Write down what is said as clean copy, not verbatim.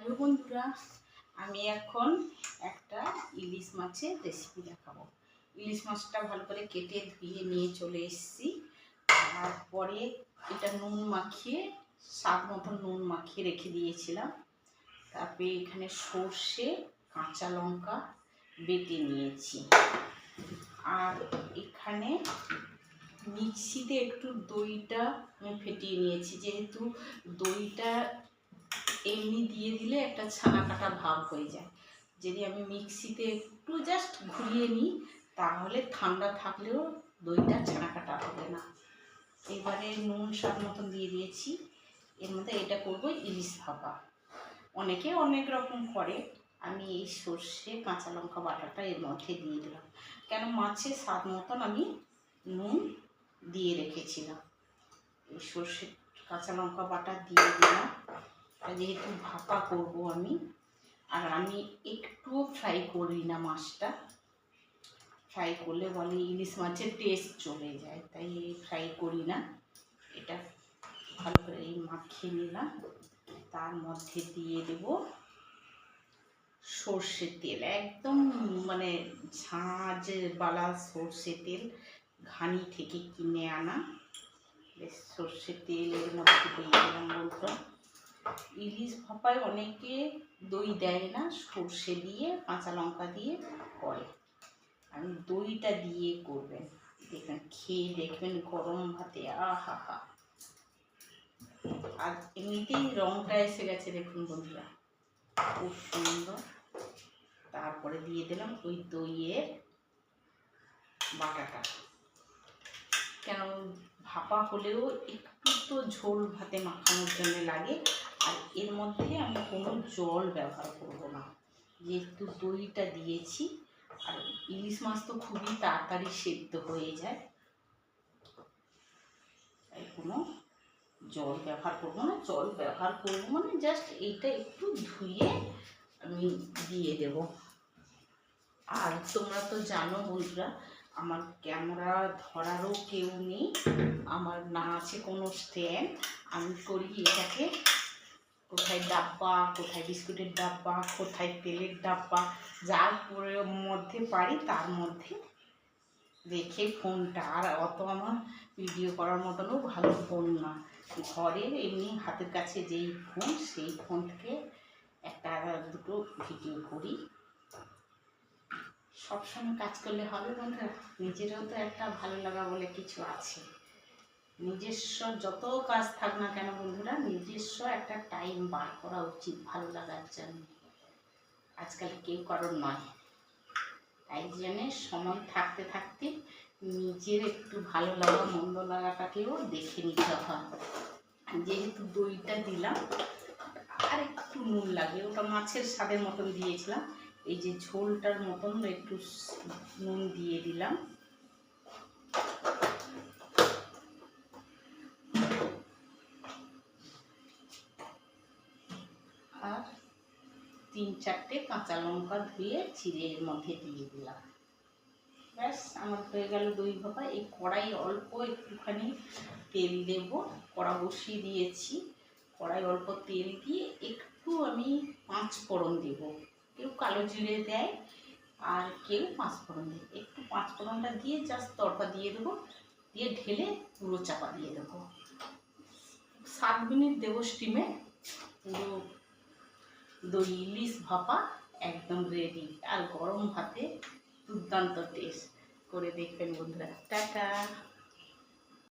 Hello বন্ধুরা, আমি এখন একটা ইলিশ মাছের রেসিপি দেখাবো। ইলিশ মাছটা ভালো করে কেটে ধুয়ে নিয়ে চলে এসেছি। তারপরে এটা নুন মাখিয়ে স্বাদ মতো নুন মাখিয়ে রেখে দিয়েছিলাম। তারপরে এখানে সর্ষে, কাঁচা লঙ্কা বেটে নিয়েছি। আর এখানে মিক্সিতে একটু দইটা আমি ফেটিয়ে নিয়েছি, যেহেতু দইটা এমনি দিয়ে দিলে একটা ছানা কাটা ভাব হয়ে যায়। যদি আমি মিক্সিতে একটু জাস্ট ঘুরিয়ে নিই তাহলে ঠান্ডা থাকলেও দইটা ছানা কাটা হবে না। এবারে নুন স্বাদ মতন দিয়ে দিয়েছি। এর মধ্যে এটা করবো ইলিশ ভাপা। অনেকে অনেক রকম করে, আমি এই সর্ষে কাঁচা লঙ্কা বাটাটা এর মধ্যে দিয়ে দিলাম, কেন মাছের স্বাদ মতন আমি নুন দিয়ে রেখেছিলাম। এই সর্ষে কাঁচা লঙ্কা বাটা দিয়ে দিলাম, যেহেতু ভাপা করব আমি। আর আমি একটুও ফ্রাই করি না মাছটা, ফ্রাই করলে বলে ইলিশ মাছের টেস্ট চলে যায়, তাই ফ্রাই করি না। এটা ভালো করে এই মাখিয়ে নিলাম। তার মধ্যে দিয়ে দেব সর্ষের তেল, একদম মানে ঝাঁঝবালা সর্ষের তেল, ঘানি থেকে কিনে আনা। বেশ সর্ষের তেল এর মধ্যে দিয়ে দিলাম বন্ধুরা। ইলিশ ভাপায় অনেকে দই দেয় না, সর্ষে দিয়ে কাঁচা লঙ্কা দিয়ে করে। আমি দইটা দিয়ে করবেন, দেখবেন খেয়ে দেখবেন গরম ভাতে আহা হা। আর এমনিতেই রংটা এসে গেছে দেখুন বন্ধুরা, খুব সুন্দর। তারপরে দিয়ে দিলাম ওই দইয়ের বাটাটা, কেন ভাপা হলেও একটু তো ঝোল ভাতে মাখানোর জন্য লাগে। আর এর মধ্যে আমি কোনো জল ব্যবহার করব না, যেহেতু দইটা দিয়েছি। আর ইলিশ মাছ তো খুবই তাড়াতাড়ি সেদ্ধ হয়ে যায়, তাই কোনো জল ব্যবহার করব না। জল ব্যবহার করব মানে জাস্ট এইটা একটু ধুয়ে আমি দিয়ে দেব। আর তোমরা তো জানো বন্ধুরা, আমার ক্যামেরা ধরারও কেউ নেই, আমার না আছে কোনো স্ট্যান্ড। আমি করি এটাকে কোথায় ডাব্বা, কোথায় বিস্কুটের ডাব্বা, কোথায় তেলের ডাব্বা, যার মধ্যে পারি তার মধ্যে রেখে ফোনটা। আর অত আমার ভিডিও করার মতনও ভালো ফোন না, ঘরের এমনি হাতের কাছে যেই ফোন, সেই ফোন থেকে একটা দুটো ভিডিও করি। সবসময় কাজ করলে হবে বন্ধুরা, নিজেরও তো একটা ভালো লাগা বলে কিছু আছে। নিজস্ব যত কাজ থাক না কেন বন্ধুরা, নিজস্ব একটা টাইম বার করা উচিত ভালো লাগার জন্য। আজকাল কেউ কারোর নয়, তাই জন্য সময় থাকতে থাকতে নিজের একটু ভালো লাগা মন্দ লাগাটাকেও দেখে নিতে হয়। যেহেতু দইটা দিলাম আর একটু নুন লাগে, ওটা মাছের স্বাদের মতন দিয়েছিলাম, এই যে ঝোলটার মতন একটু নুন দিয়ে দিলাম। আর 3-4টে কাঁচা লঙ্কা ধুয়ে চিড়ে এর মধ্যে দিয়ে দিলাম। ব্যাস আমার হয়ে গেল দই ভাপা। এই কড়াই অল্প একটুখানি তেল দেব, কড়া বসিয়ে দিয়েছি। কড়াই অল্প তেল দিয়ে একটু আমি 5 ফোড়ন দেব। কেউ কালো জিরে দেয় আর কেউ 5 ফোড়ন দেয়। একটু 5 ফোড়নটা দিয়ে জাস্ট তড়কা দিয়ে দেবো, দিয়ে ঢেলে পুরো চাপা দিয়ে দেবো। 7 মিনিট দেবো স্টিমে। পুরো দই ইলিশ ভাপা একদম রেডি। আর গরম ভাতে দুর্দান্ত টেস্ট করে দেখবেন বন্ধুরা। টাটা।